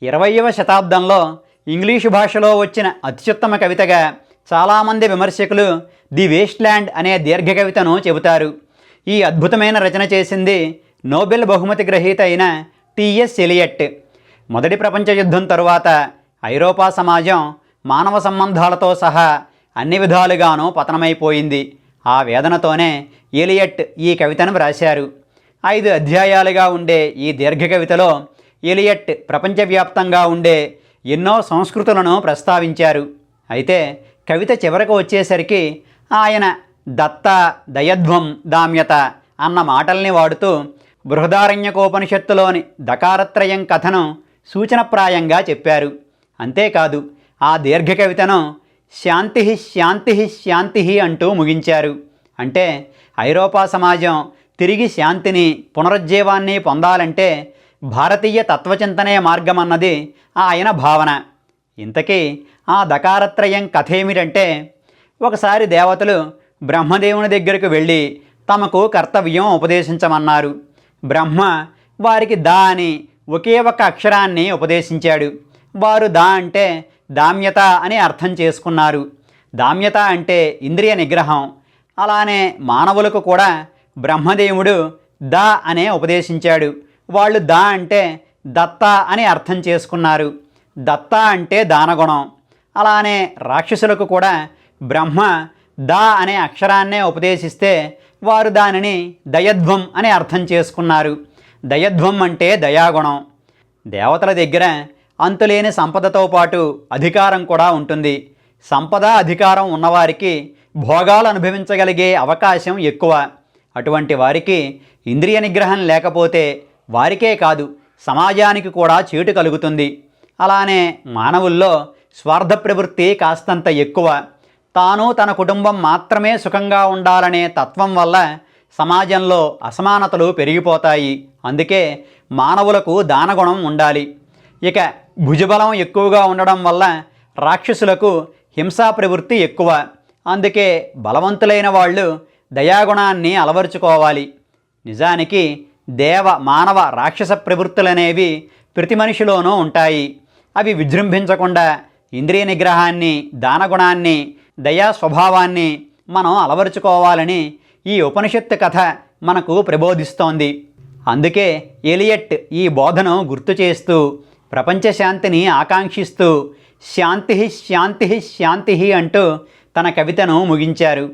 20వ శతాబ్దంలో ఇంగ్లీషు భాషలో వచ్చిన అత్యుత్తమ కవితగా చాలామంది విమర్శకులు ది వేస్ట్‌ల్యాండ్ అనే దీర్ఘ కవితను చెబుతారు. ఈ అద్భుతమైన రచన చేసింది నోబెల్ బహుమతి గ్రహీత అయిన టీఎస్ ఎలియట్. మొదటి ప్రపంచ యుద్ధం తరువాత ఐరోపా సమాజం మానవ సంబంధాలతో సహా అన్ని విధాలుగానూ పతనమైపోయింది. ఆ వేదనతోనే ఎలియట్ ఈ కవితను వ్రాశారు. 5 అధ్యాయాలుగా ఉండే ఈ దీర్ఘ కవితలో ఎలియట్ ప్రపంచవ్యాప్తంగా ఉండే ఎన్నో సంస్కృతులను ప్రస్తావించారు. అయితే కవిత చివరకు వచ్చేసరికి ఆయన దత్త, దయధ్వం, దామ్యత అన్న మాటల్ని వాడుతూ బృహదారణ్యకోపనిషత్తులోని దకారత్రయం కథను సూచనప్రాయంగా చెప్పారు. అంతేకాదు ఆ దీర్ఘ కవితను శాంతి శాంతి శాంతి అంటూ ముగించారు. అంటే ఐరోపా సమాజం తిరిగి శాంతిని, పునరుజ్జీవాన్ని పొందాలంటే భారతీయ తత్వచింతనే మార్గమన్నది ఆయన భావన. ఇంతకీ ఆ దకారత్రయం కథ ఏమిటంటే, ఒకసారి దేవతలు బ్రహ్మదేవుని దగ్గరకు వెళ్ళి తమకు కర్తవ్యం ఉపదేశించమన్నారు. బ్రహ్మ వారికి దా అని ఒకే ఒక అక్షరాన్ని ఉపదేశించాడు. వారు దా అంటే దామ్యత అని అర్థం చేసుకున్నారు. దామ్యత అంటే ఇంద్రియ నిగ్రహం. అలానే మానవులకు కూడా బ్రహ్మదేవుడు దా అనే ఉపదేశించాడు. వాళ్ళు దా అంటే దత్త అని అర్థం చేసుకున్నారు. దత్త అంటే దానగుణం. అలానే రాక్షసులకు కూడా బ్రహ్మ దా అనే అక్షరాన్నే ఉపదేశిస్తే వారు దానిని దయధ్వం అని అర్థం చేసుకున్నారు. దయధ్వం అంటే దయాగుణం. దేవతల దగ్గర అంతులేని సంపదతో పాటు అధికారం కూడా ఉంటుంది. సంపద, అధికారం ఉన్నవారికి భోగాలు అనుభవించగలిగే అవకాశం ఎక్కువ. అటువంటి వారికి ఇంద్రియ నిగ్రహం లేకపోతే వారికే కాదు సమాజానికి కూడా చేటు కలుగుతుంది. అలానే మానవుల్లో స్వార్థ ప్రవృత్తి కాస్తంత ఎక్కువ. తాను తన కుటుంబం మాత్రమే సుఖంగా ఉండాలనే తత్వం వల్ల సమాజంలో అసమానతలు పెరిగిపోతాయి. అందుకే మానవులకు దానగుణం ఉండాలి. ఇక భుజబలం ఎక్కువగా ఉండడం వల్ల రాక్షసులకు హింసా ప్రవృత్తి ఎక్కువ. అందుకే బలవంతులైన వాళ్ళు దయాగుణాన్ని అలవరుచుకోవాలి. నిజానికి దేవ, మానవ, రాక్షస ప్రవృత్తులనేవి ప్రతి మనిషిలోనూ ఉంటాయి. అవి విజృంభించకుండా ఇంద్రియ నిగ్రహాన్ని, దానగుణాన్ని, దయా స్వభావాన్ని మనం అలవరుచుకోవాలని ఈ ఉపనిషత్తు కథ మనకు ప్రబోధిస్తోంది. అందుకే ఎలియట్ ఈ బోధను గుర్తు చేస్తూ ప్రపంచ శాంతిని ఆకాంక్షిస్తూ శాంతి శాంతి శాంతి అంటూ తన కవితను ముగించారు.